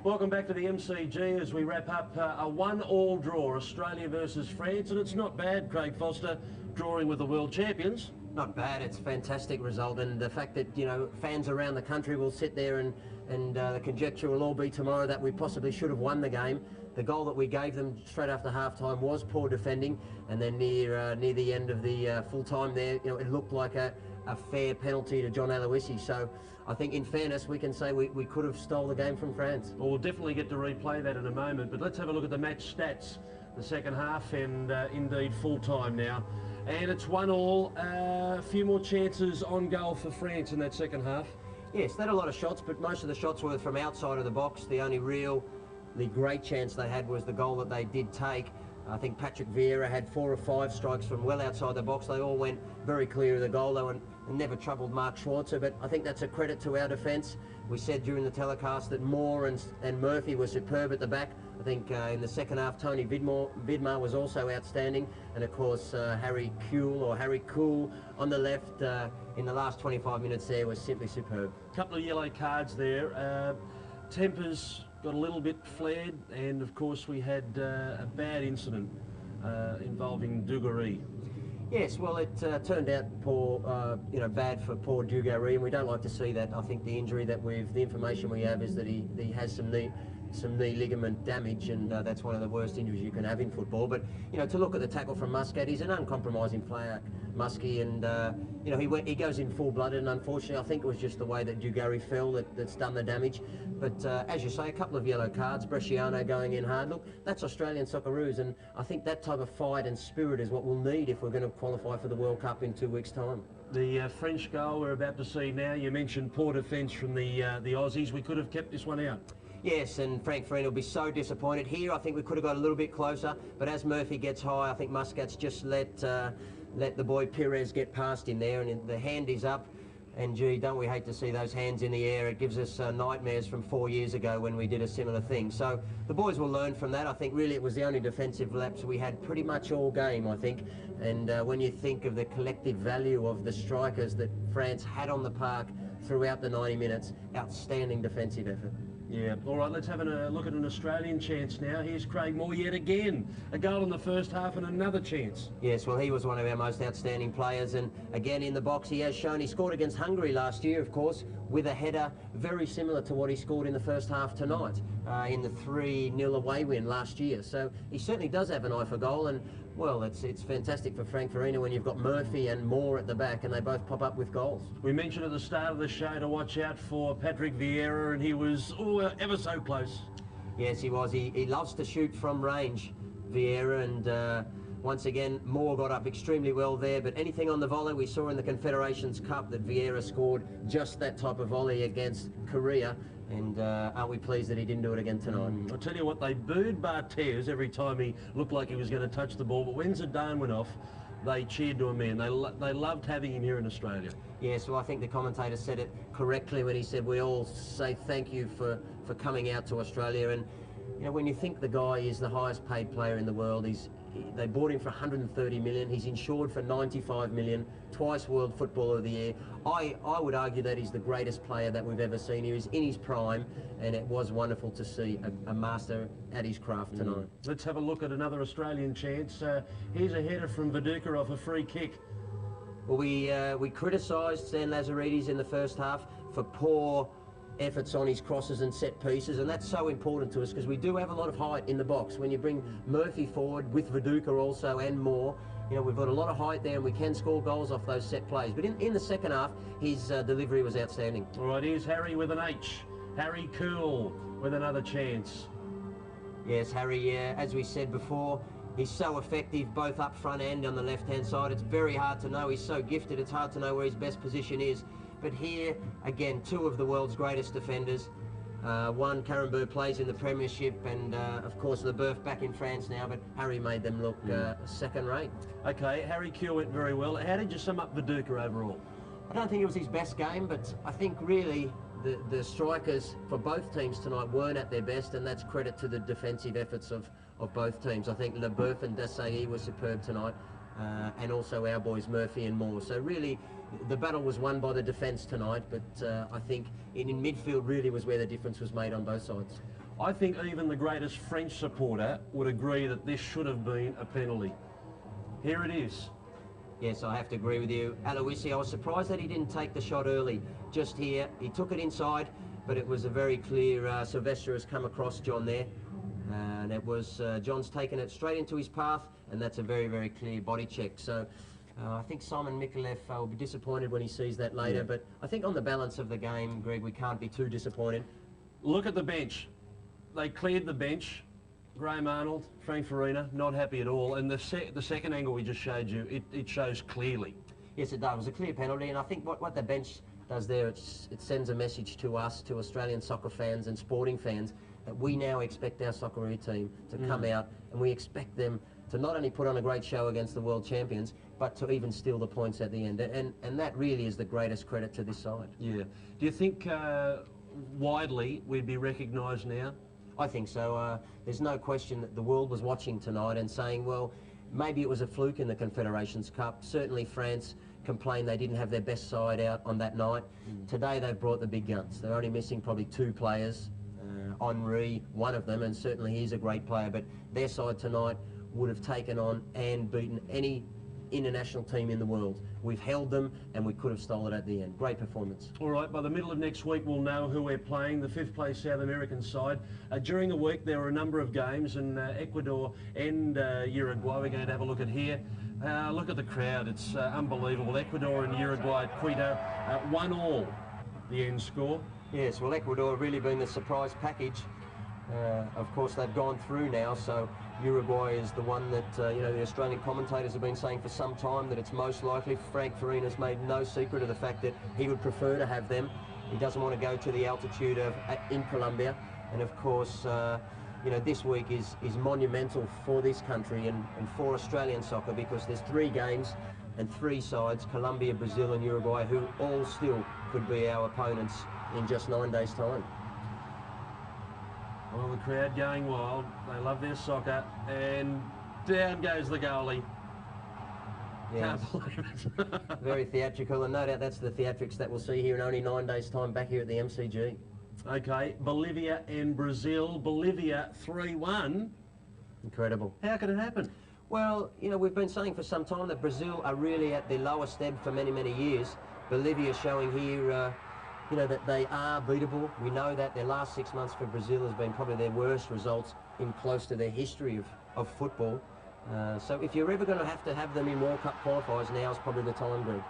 Welcome back to the MCG as we wrap up a 1-all draw, Australia versus France, and it's not bad, Craig Foster, drawing with the world champions. Not bad. It's a fantastic result, and the fact that, you know, fans around the country will sit there and the conjecture will all be tomorrow that we possibly should have won the game. The goal that we gave them straight after half-time was poor defending, and then near the end of the full time there, you know, it looked like a fair penalty to John Aloisi. So I think in fairness we can say we could have stole the game from France. Well, we'll definitely get to replay that in a moment, but let's have a look at the match stats, the second half, and indeed full time now. And it's 1-all, a few more chances on goal for France in that second half. Yes, they had a lot of shots, but most of the shots were from outside of the box. The only really great chance they had was the goal that they did take. I think Patrick Vieira had 4 or 5 strikes from well outside the box. They all went very clear of the goal, though, and never troubled Mark Schwarzer. But I think that's a credit to our defence. We said during the telecast that Moore and Murphy were superb at the back. I think in the second half, Tony Vidmar was also outstanding. And of course, Harry Kuhl on the left in the last 25 minutes there was simply superb. Couple of yellow cards there. Tempers got a little bit flared, and of course we had a bad incident involving Dugarry. Yes, well, it turned out bad for poor Dugarry, and we don't like to see that. I think the injury that the information we have is that he has some knee ligament damage, and that's one of the worst injuries you can have in football. But you know, to look at the tackle from Muscat, he's an uncompromising player, Muskie, and you know, he goes in full-blooded, and unfortunately I think it was just the way that Dugarry fell that's done the damage. But as you say, a couple of yellow cards, Bresciano going in hard. Look, that's Australian Socceroos, and I think that type of fight and spirit is what we'll need if we're going to qualify for the World Cup in 2 weeks' time. The French goal we're about to see now, you mentioned poor defence from the Aussies. We could have kept this one out. Yes, and Frank Farina will be so disappointed. Here, I think we could have got a little bit closer, but as Murphy gets high, I think Muscat's just let the boy Perez get past him there, and the hand is up. And gee, don't we hate to see those hands in the air? It gives us nightmares from 4 years ago when we did a similar thing. So the boys will learn from that. I think really it was the only defensive lapse we had pretty much all game, I think. And when you think of the collective value of the strikers that France had on the park throughout the 90 minutes, outstanding defensive effort. Yeah, all right, let's have a look at an Australian chance now. Here's Craig Moore yet again. A goal in the first half and another chance. Yes, well, he was one of our most outstanding players, and again in the box he has shown. He scored against Hungary last year, of course, with a header very similar to what he scored in the first half tonight in the 3-0 away win last year. So he certainly does have an eye for goal, and well, it's fantastic for Frank Farina when you've got Murphy and Moore at the back and they both pop up with goals. We mentioned at the start of the show to watch out for Patrick Vieira, and he was ever so close. Yes, he was. He loves to shoot from range, Vieira, and once again, Moore got up extremely well there, but anything on the volley, we saw in the Confederations Cup that Vieira scored just that type of volley against Korea. And aren't we pleased that he didn't do it again tonight? I'll tell you what, they booed Barthez every time he looked like he was going to touch the ball, but when Zidane went off, they cheered to him, man. They loved having him here in Australia. Yes, well, I think the commentator said it correctly when he said we all say thank you for coming out to Australia. And you know, when you think the guy is the highest paid player in the world, they bought him for 130 million. He's insured for 95 million, twice World Footballer of the Year. I would argue that he's the greatest player that we've ever seen. He was in his prime, and it was wonderful to see a master at his craft tonight. Let's have a look at another Australian chance. Here's a header from Viduka off a free kick. Well, we criticised Stan Lazaridis in the first half for poor efforts on his crosses and set pieces, and that's so important to us because we do have a lot of height in the box. When you bring Murphy forward with Viduka also and Moore, you know, we've got a lot of height there and we can score goals off those set plays. But in the second half, his delivery was outstanding. All right, here's Harry with an H. Harry Kuhl with another chance. Yes, Harry, as we said before, he's so effective both up front and on the left-hand side. It's very hard to know. He's so gifted, it's hard to know where his best position is. But here, again, 2 of the world's greatest defenders. One, Karembeu, plays in the Premiership, and of course Leboeuf back in France now, but Harry made them look second-rate. Okay, Harry Kuhl went very well. How did you sum up Viduka overall? I don't think it was his best game, but I think really the strikers for both teams tonight weren't at their best, and that's credit to the defensive efforts of both teams. I think Leboeuf and Desailly were superb tonight, and also our boys Murphy and Moore. So really, the battle was won by the defence tonight, but I think in midfield really was where the difference was made on both sides. I think even the greatest French supporter would agree that this should have been a penalty. Here it is. Yes, I have to agree with you. Aloisi, I was surprised that he didn't take the shot early. Just here, he took it inside, but it was a very clear, Sylvester has come across John there. And it was, John's taken it straight into his path, and that's a very, very clear body check. So I think Simon Mikulev will be disappointed when he sees that later, but I think on the balance of the game, Greg, we can't be too disappointed. Look at the bench. They cleared the bench. Graham Arnold, Frank Farina, not happy at all. And the second angle we just showed you, it shows clearly. Yes, it does. It was a clear penalty, and I think what the bench does there, it sends a message to us, to Australian soccer fans and sporting fans, that we now expect our Socceroo team to come out, and we expect them to not only put on a great show against the world champions, but to even steal the points at the end. And that really is the greatest credit to this side. Yeah. Do you think widely we'd be recognised now? I think so. There's no question that the world was watching tonight and saying, well, maybe it was a fluke in the Confederations Cup. Certainly France complained they didn't have their best side out on that night. Today they've brought the big guns. They're only missing probably 2 players. Henri, one of them, and certainly he's a great player, but their side tonight would have taken on and beaten any international team in the world. We've held them and we could have stolen it at the end. Great performance. All right, by the middle of next week we'll know who we're playing, the 5th place South American side. During the week there were a number of games, and Ecuador and Uruguay we're going to have a look at here. Look at the crowd, it's unbelievable. Ecuador and Uruguay at Quito, 1-1 the end score. Yes, well, Ecuador have really been the surprise package. Of course, they've gone through now, so Uruguay is the one that, you know, the Australian commentators have been saying for some time that it's most likely. Frank Farina's made no secret of the fact that he would prefer to have them. He doesn't want to go to the altitude in Colombia. And of course, you know, this week is monumental for this country and for Australian soccer, because there's 3 games and 3 sides, Colombia, Brazil and Uruguay, who all still could be our opponents in just 9 days' time. Well, the crowd going wild. They love their soccer, and down goes the goalie. Yes. Can't believe it. Very theatrical, and no doubt that's the theatrics that we'll see here in only 9 days' time back here at the MCG. Okay, Bolivia and Brazil. Bolivia 3-1. Incredible. How could it happen? Well, you know, we've been saying for some time that Brazil are really at their lowest ebb for many, many years. Bolivia showing here, you know, that they are beatable. We know that their last 6 months for Brazil has been probably their worst results in close to their history of football. So if you're ever going to have them in World Cup qualifiers, now's probably the time, Greg.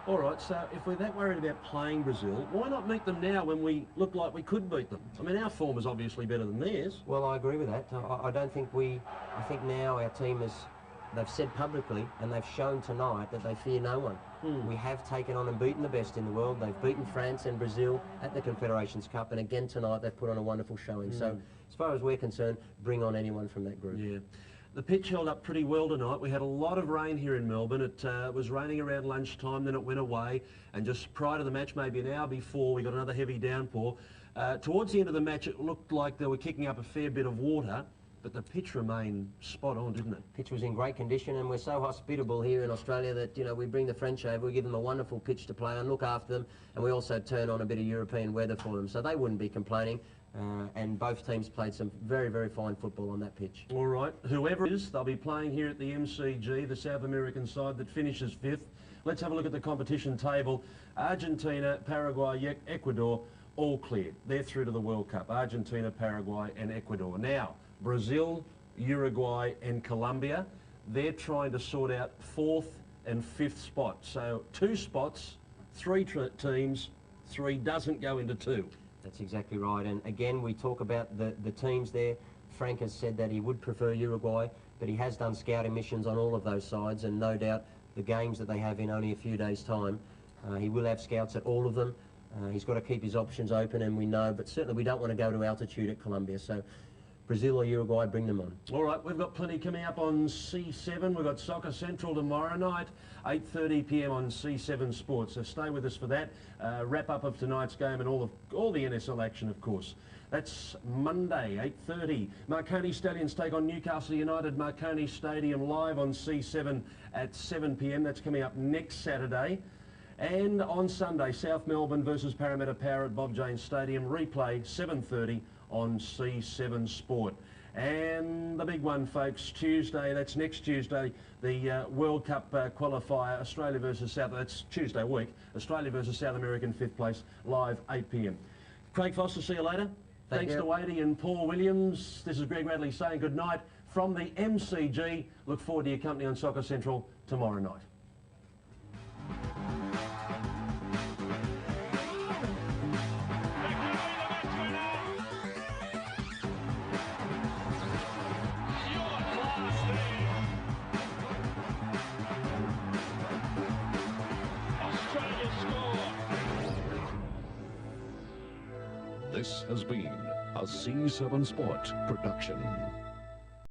All right, so if we're that worried about playing Brazil, why not meet them now when we look like we could beat them? I mean, our form is obviously better than theirs. Well, I agree with that. I don't think I think now our team they've said publicly and they've shown tonight that they fear no one. We have taken on and beaten the best in the world. They've beaten France and Brazil at the Confederations Cup, and again tonight they've put on a wonderful showing. So as far as we're concerned, bring on anyone from that group. Yeah. The pitch held up pretty well tonight. We had a lot of rain here in Melbourne. It was raining around lunchtime, then it went away, and just prior to the match, maybe an hour before, we got another heavy downpour. Towards the end of the match, it looked like they were kicking up a fair bit of water, but the pitch remained spot on, didn't it? Pitch was in great condition, and we're so hospitable here in Australia that, you know, we bring the French over, we give them a wonderful pitch to play on, look after them, and we also turn on a bit of European weather for them, so they wouldn't be complaining. And both teams played some very, very fine football on that pitch. All right, whoever it is, they'll be playing here at the MCG, the South American side that finishes 5th. Let's have a look at the competition table. Argentina, Paraguay, Ecuador, all clear. They're through to the World Cup. Argentina, Paraguay and Ecuador. Now, Brazil, Uruguay and Colombia, they're trying to sort out 4th and 5th spots. So 2 spots, 3 teams, 3 doesn't go into 2. That's exactly right, and again we talk about the teams there. Frank has said that he would prefer Uruguay, but he has done scouting missions on all of those sides, and no doubt the games that they have in only a few days' time, he will have scouts at all of them. He's got to keep his options open, and we know, but certainly we don't want to go to altitude at Colombia, so Brazil or Uruguay, bring them on. All right, we've got plenty coming up on C7. We've got Soccer Central tomorrow night, 8:30 p.m. on C7 Sports. So stay with us for that. Wrap up of tonight's game and all the NSL action, of course. That's Monday, 8:30. Marconi Stallions take on Newcastle United. Marconi Stadium live on C7 at 7 p.m. That's coming up next Saturday. And on Sunday, South Melbourne versus Parramatta Power at Bob Janes Stadium. Replay 7:30 on C7 Sport. And the big one, folks, Tuesday, that's next Tuesday, the World Cup qualifier, Australia versus that's Tuesday week, Australia versus South American 5th place, live 8 p.m. Craig Foster, see you later. Thanks to Wadey and Paul Williams. This is Greg Radley saying good night from the MCG. Look forward to your company on Soccer Central tomorrow night. This has been a C7 Sport production.